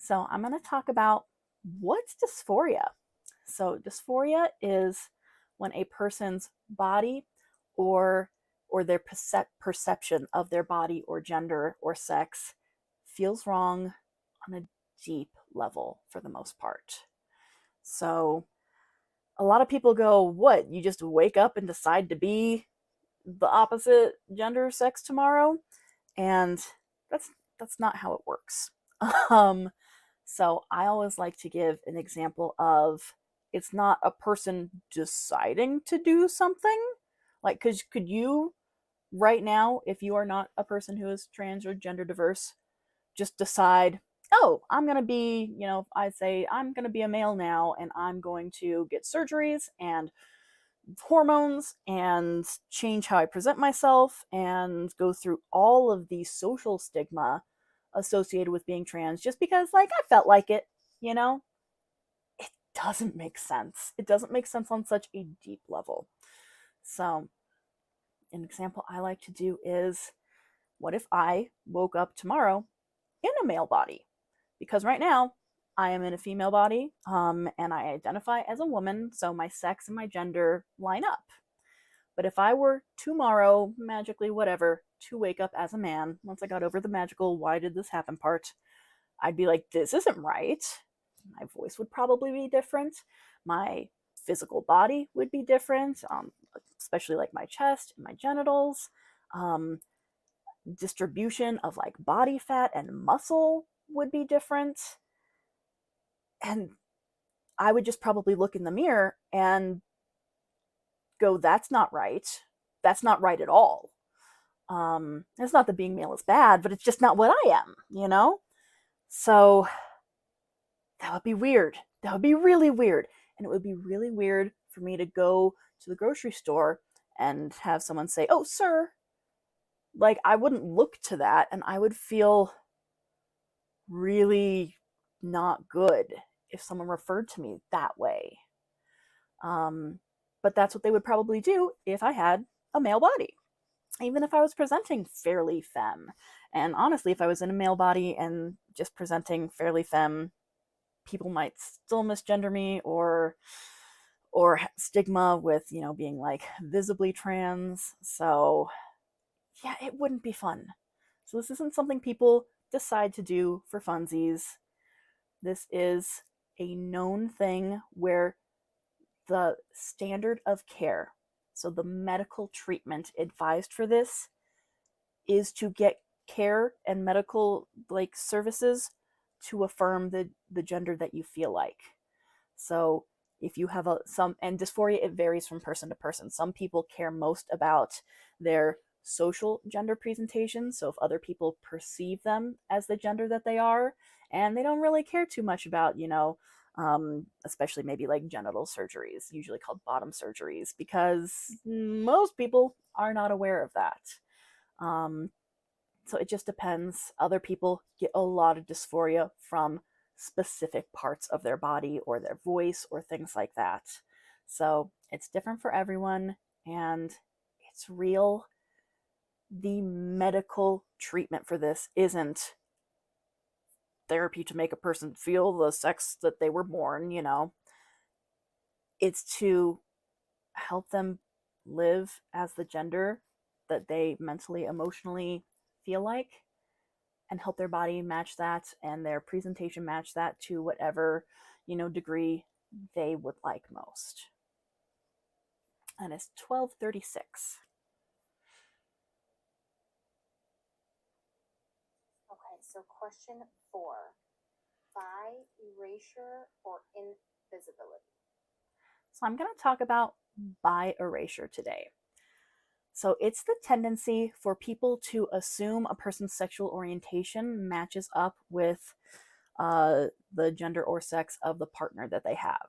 So I'm going to talk about what's dysphoria. So dysphoria is when a person's body or their perception of their body or gender or sex feels wrong on a deep level for the most part. So a lot of people go, "What? You just wake up and decide to be the opposite gender or sex tomorrow?" And that's not how it works. Um, so I always like to give an example of it's not a person deciding to do something. Like, could you right now, if you are not a person who is trans or gender diverse, just decide, oh, I'm going to be, I say I'm going to be a male now and I'm going to get surgeries and hormones and change how I present myself and go through all of the social stigma associated with being trans just because, like, I felt like it, you know? It doesn't make sense. It doesn't make sense on such a deep level. So, an example I like to do is what if I woke up tomorrow in a male body? Because right now, I am in a female body, and I identify as a woman, so my sex and my gender line up. But if I were tomorrow, magically, whatever, to wake up as a man, once I got over the magical, why did this happen part, I'd be like, this isn't right. My voice would probably be different. My physical body would be different, especially like my chest and my genitals. Um, Distribution of like body fat and muscle would be different. And I would just probably look in the mirror and go, that's not right. That's not right at all. It's not that being male is bad, but it's just not what I am, you know? So that would be weird. That would be really weird. And it would be really weird for me to go to the grocery store and have someone say, oh, sir, like I wouldn't look to that and I would feel really not good if someone referred to me that way. Um, but that's what they would probably do if I had a male body, even if I was presenting fairly femme. And honestly, if I was in a male body and just presenting fairly femme, people might still misgender me or stigma with, being like visibly trans. So, yeah, it wouldn't be fun. So this isn't something people decide to do for funsies. This is a known thing where the standard of care, so the medical treatment advised for this, is to get care and medical like services to affirm the gender that you feel like. So if you have and dysphoria, it varies from person to person. Some people care most about their social gender presentation, so if other people perceive them as the gender that they are, and they don't really care too much about, especially maybe like genital surgeries, usually called bottom surgeries, because most people are not aware of that. Um, so it just depends. Other people get a lot of dysphoria from specific parts of their body or their voice or things like that. So it's different for everyone and it's real. The medical treatment for this isn't therapy to make a person feel the sex that they were born, It's to help them live as the gender that they mentally, emotionally feel like and help their body match that and their presentation match that to whatever, degree they would like most. And it's 12:36. Okay, so question 4, by erasure or invisibility? So I'm going to talk about bi erasure today. So it's the tendency for people to assume a person's sexual orientation matches up with the gender or sex of the partner that they have.